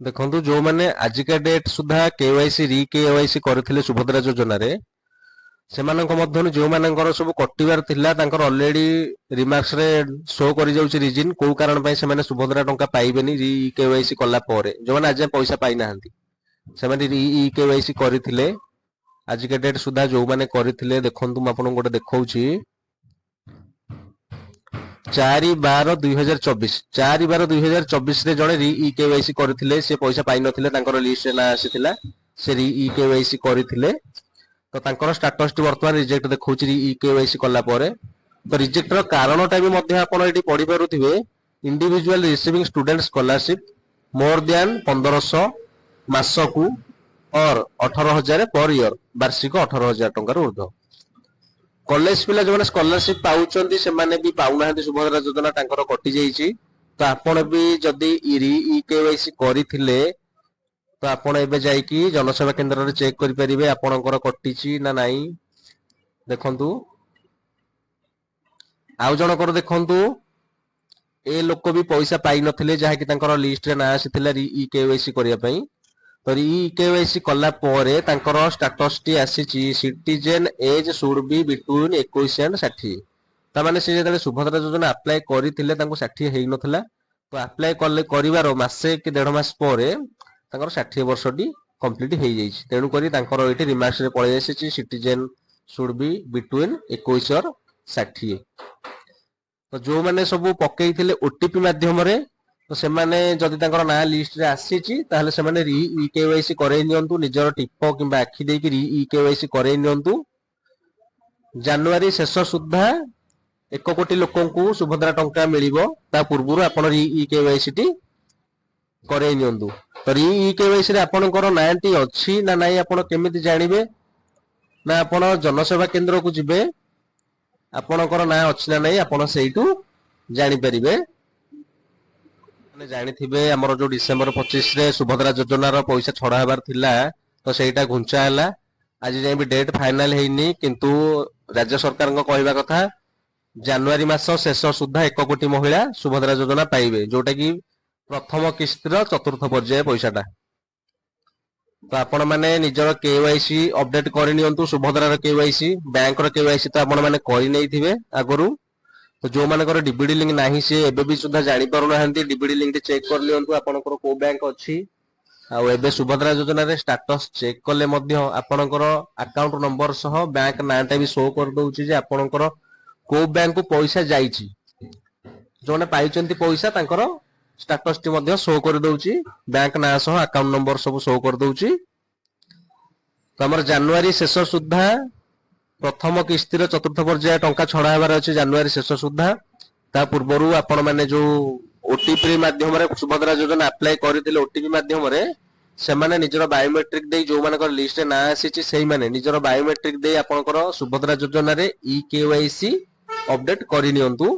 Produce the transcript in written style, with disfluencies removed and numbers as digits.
ଦେଖନ୍ତୁ ଯୋଉମାନେ ଆଜିକା ଡେଟ୍ ସୁଦ୍ଧା କେୱାଇସି ରି କେୱାଇସି କରିଥିଲେ ସୁଭଦ୍ରା ଯୋଜନାରେ ସେମାନଙ୍କ ମଧ୍ୟରୁ ଯୋଉମାନଙ୍କର ସବୁ କଟିବାର ଥିଲା ତାଙ୍କର ଅଲରେଡି ରିମାର୍କସ ରେ ଶୋ କରି ଯାଉଛି ରିଜିନ କୋଉ କାରଣ ପାଇଁ ସେମାନେ ସୁଭଦ୍ରା ଟଙ୍କା ପାଇବେନି ରି କେୱାଇସି କଲା ପରେ ଯୋଉମାନେ ଆଜି ପଇସା ପାଇନାହାନ୍ତି ସେମାନେ ରି କେୱାଇସି କରିଥିଲେ ଆଜିକା ଡେଟ୍ ସୁଦ୍ଧା ଯୋଉମାନେ କରିଥିଲେ ଦେଖନ୍ତୁ ମୁଁ ଆପଣଙ୍କୁ ଗୋଟେ ଦେଖଉଛି 4/12/2024 4/12/2024 ରେ ଜଣେ ରି କେୱାଇସି କରିଥିଲେ ସେ ପଇସା ପାଇ ନଥିଲେ ତାଙ୍କର ଲିଷ୍ଟ ନା ଆସିଥିଲା ସେ ରି କେୱାଇସି କରିଥିଲେ ତ ତାଙ୍କର ଷ୍ଟାଟସ ଟି ବର୍ତ୍ତମାନ ରିଜେକ୍ଟ ଦେଖଉଛି ରି କେୱାଇସି କଲା ପରେ ତ ରିଜେକ୍ଟ ର କାରଣଟା ବି ମଧ୍ୟ ଆପଣ ଏଠି ପଢି ପାରୁଥିବେ ଇଣ୍ଡିଭିଜୁଆଲ ରିସିଭିଂ ଷ୍ଟୁଡେଣ୍ଟ ସ୍କଲାରशिପ୍ ମୋର ଦ୍ୟାନ 1500 ମାସକୁ और 18,000 पर इयर वार्षिक 18,000 टंकार ऊर्ध्व कॉलेज पिला जो स्कॉलरशिप पाउचंती से माने भी पाउनाहांती सुभद्रा योजना टांकर कटि जाईची तो आपण भी जदी री केवाईसी करिथिले तो आपण एबे जाई कि जनसेवा केंद्र रे चेक करि परिबे आपणकर कटिची ना नाही देखंतु आउ जनकर देखंतु ए लोक भी पैसा पाई नथिले जहा कि तांकर लिस्ट रे ना आसीथिला री केवाईसी करिया पई तो री केवाईसी कला परे तांकर स्टेटस टी आसीची citizen age should be between 21 and 60 ता माने से जेतले सुभद्रा योजना अप्लाई करिथिले तांको 60 हेई नथला तो अप्लाई करले करिवार मासे कि 1.5 मास परे तांकर 60 वर्ष टी कंप्लीट हेई जाईची तेनु करी तांकर एठी रिमार्क्स रे पळे आसीची सिटीजन शुड बी बिटवीन 21 और 60 तो जो माने सब पकेइथिले ओटीपी माध्यम रे तो से माने जदि तांकर ना लिस्ट रे आसीची ताहले से माने री केवाईसी करेइ नियंतु निजर टिप किबा आखि देकी री केवाईसी करेइ नियंतु जनवरी शेष सुद्धा 1 कोटी लोकंकु सुभद्रा टंका मिलिबो ता पूर्वरु आपण री केवाईसी टी करेइ नियंतु तो री केवाईसी रे आपणकर नांटी अछि ना नाही आपण केमिति जानिबे ना आपण जनसेवा केंद्र को जिबे आपणकर ना अछि ना नाही आपण सेइटु जानि परिबे जानी थिबे हमर जो डिसेंबर 25 रे सुभद्रा योजनार पैसा छड़ा हबार थिला तो सेटा घुंचा हला आज जे भी डेट फाइनल हेइनी किंतु राज्य सरकार को कहबा कथा जनवरी मास शेष सुद्धा 1 कोटी महिला सुभद्रा योजना पाइबे जोटा कि प्रथम किस्तिर चतुर्थ पर्याय पैसाटा तो आपण माने निजर केवाईसी अपडेट करि नियंतु सुभद्रा केवाईसी बैंक रो केवाईसी तो आपण माने करि नै थिबे आगरु तो जो मानकर डीबीडी लिंक नाही से एबे भी सुद्धा जानि पारु नाहंती डीबीडी लिंक चेक कर लियंतु आपनकर को बैंक अछि आ एबे सुभद्रा योजना रे स्टेटस चेक करले मध्य आपनकर अकाउंट नंबर सह बैंक नाटा भी शो कर दोउची जे आपनकर को बैंक को पैसा जाईची जोने पाइचंती पैसा तांकर स्टेटस टी मध्य शो कर दोउची बैंक ना सह अकाउंट नंबर सब शो कर दोउची तो हमर जनवरी शेष सुद्धा प्रथम किस्तिर चतुर्थ पर्याय टंका छड़ा हबार अछि जनवरी शेष सुद्धा ता पूर्वरु आपण माने जो ओटीपी माध्यम रे सुभद्रा योजना अप्लाई करिथिले ओटीपी माध्यम रे से माने निजर बायोमेट्रिक दे जो मानकर लिस्ट रे ना आसीची सेही माने निजर बायोमेट्रिक दे आपनकर सुभद्रा योजना रे ई केवाईसी अपडेट करि नियंतु